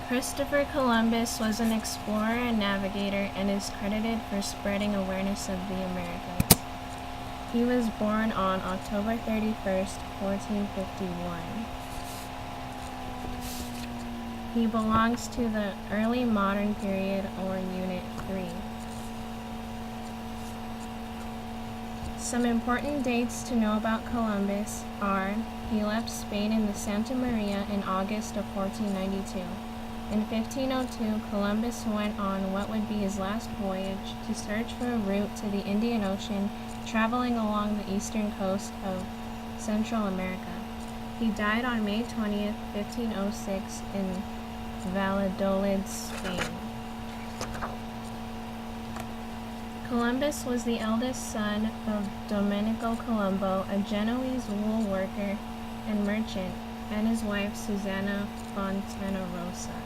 Christopher Columbus was an explorer and navigator and is credited for spreading awareness of the Americas. He was born on October 31st, 1451. He belongs to the early modern period, or Unit 3. Some important dates to know about Columbus are: he left Spain in the Santa Maria in August of 1492. In 1502, Columbus went on what would be his last voyage to search for a route to the Indian Ocean, traveling along the eastern coast of Central America. He died on May 20th, 1506 in Valladolid, Spain. Columbus was the eldest son of Domenico Colombo, a Genoese wool worker and merchant, and his wife Susanna Fontanarossa.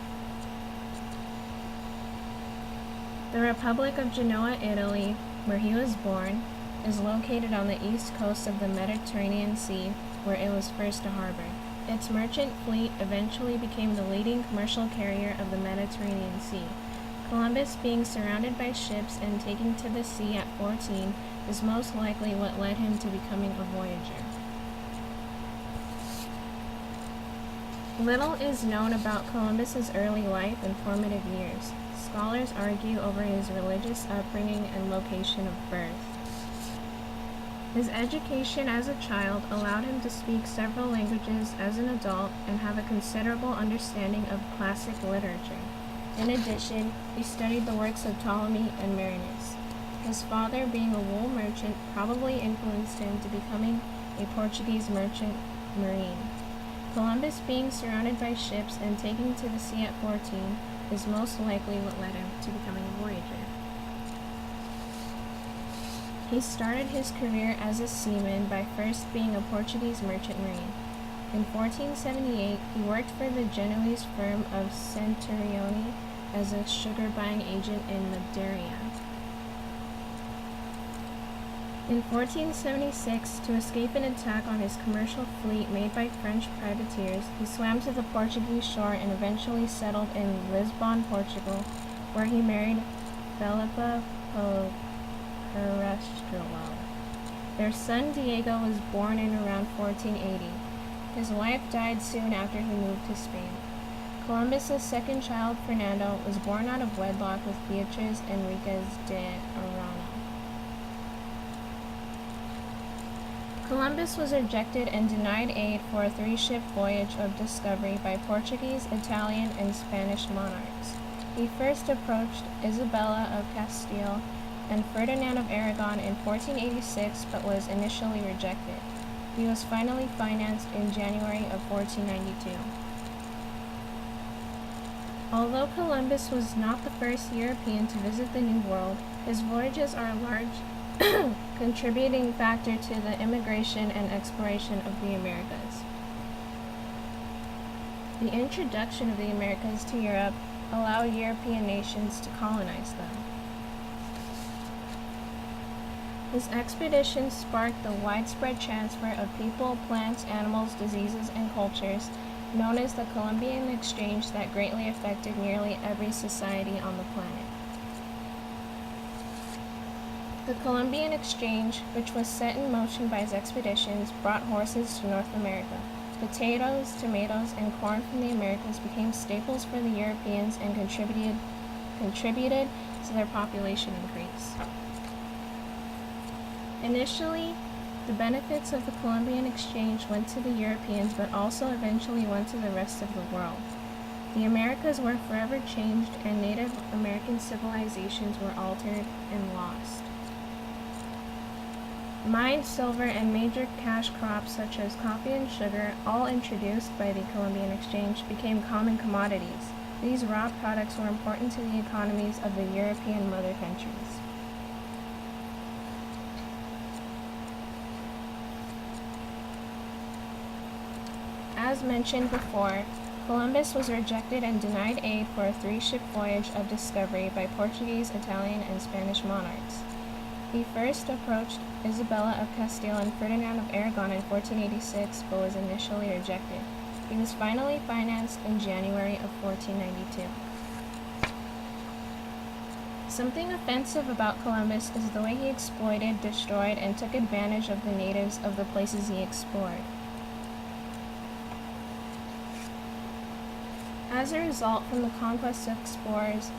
The Republic of Genoa, Italy, where he was born, is located on the east coast of the Mediterranean Sea, where it was first a harbor. Its merchant fleet eventually became the leading commercial carrier of the Mediterranean Sea. Columbus, being surrounded by ships and taking to the sea at 14, is most likely what led him to becoming a voyager. Little is known about Columbus's early life and formative years. Scholars argue over his religious upbringing and location of birth. His education as a child allowed him to speak several languages as an adult and have a considerable understanding of classic literature. In addition, he studied the works of Ptolemy and Marinus. His father, being a wool merchant, probably influenced him to becoming a Portuguese merchant marine. Columbus, being surrounded by ships and taking to the sea at 14, is most likely what led him to becoming a voyager. He started his career as a seaman by first being a Portuguese merchant marine. In 1478, he worked for the Genoese firm of Centurioni as a sugar-buying agent in Madeira. In 1476, to escape an attack on his commercial fleet made by French privateers, he swam to the Portuguese shore and eventually settled in Lisbon, Portugal, where he married Felipa Perestrello. Their son Diego was born in around 1480. His wife died soon after he moved to Spain. Columbus's second child, Fernando, was born out of wedlock with Beatriz Enriquez de Arana. Columbus was rejected and denied aid for a 3-ship voyage of discovery by Portuguese, Italian, and Spanish monarchs. He first approached Isabella of Castile and Ferdinand of Aragon in 1486, but was initially rejected. He was finally financed in January of 1492. Although Columbus was not the first European to visit the New World, his voyages are a large contributing factor to the immigration and exploration of the Americas. The introduction of the Americas to Europe allowed European nations to colonize them. His expeditions sparked the widespread transfer of people, plants, animals, diseases, and cultures, known as the Columbian Exchange, that greatly affected nearly every society on the planet. The Columbian Exchange, which was set in motion by his expeditions, brought horses to North America. Potatoes, tomatoes, and corn from the Americas became staples for the Europeans and contributed to their population increase. Initially, the benefits of the Columbian Exchange went to the Europeans, but also eventually went to the rest of the world. The Americas were forever changed, and Native American civilizations were altered and lost. Mined silver and major cash crops such as coffee and sugar, all introduced by the Columbian Exchange, became common commodities. These raw products were important to the economies of the European mother countries. As mentioned before, Columbus was rejected and denied aid for a 3-ship voyage of discovery by Portuguese, Italian, and Spanish monarchs. He first approached Isabella of Castile and Ferdinand of Aragon in 1486, but was initially rejected. He was finally financed in January of 1492. Something offensive about Columbus is the way he exploited, destroyed, and took advantage of the natives of the places he explored. As a result, from the conquest of explorers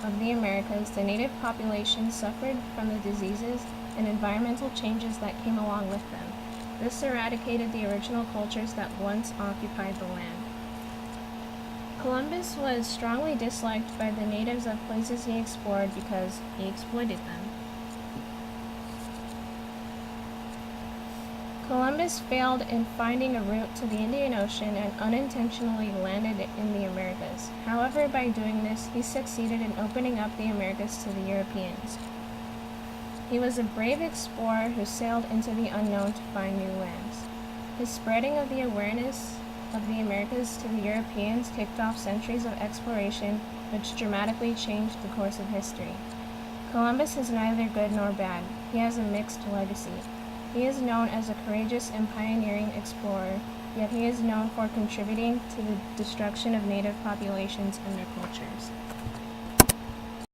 of the Americas, the native population suffered from the diseases and environmental changes that came along with them. This eradicated the original cultures that once occupied the land. Columbus was strongly disliked by the natives of places he explored because he exploited them. Columbus failed in finding a route to the Indian Ocean and unintentionally landed in the Americas. However, by doing this, he succeeded in opening up the Americas to the Europeans. He was a brave explorer who sailed into the unknown to find new lands. His spreading of the awareness of the Americas to the Europeans kicked off centuries of exploration, which dramatically changed the course of history. Columbus is neither good nor bad. He has a mixed legacy. He is known as a courageous and pioneering explorer, yet he is known for contributing to the destruction of native populations and their cultures.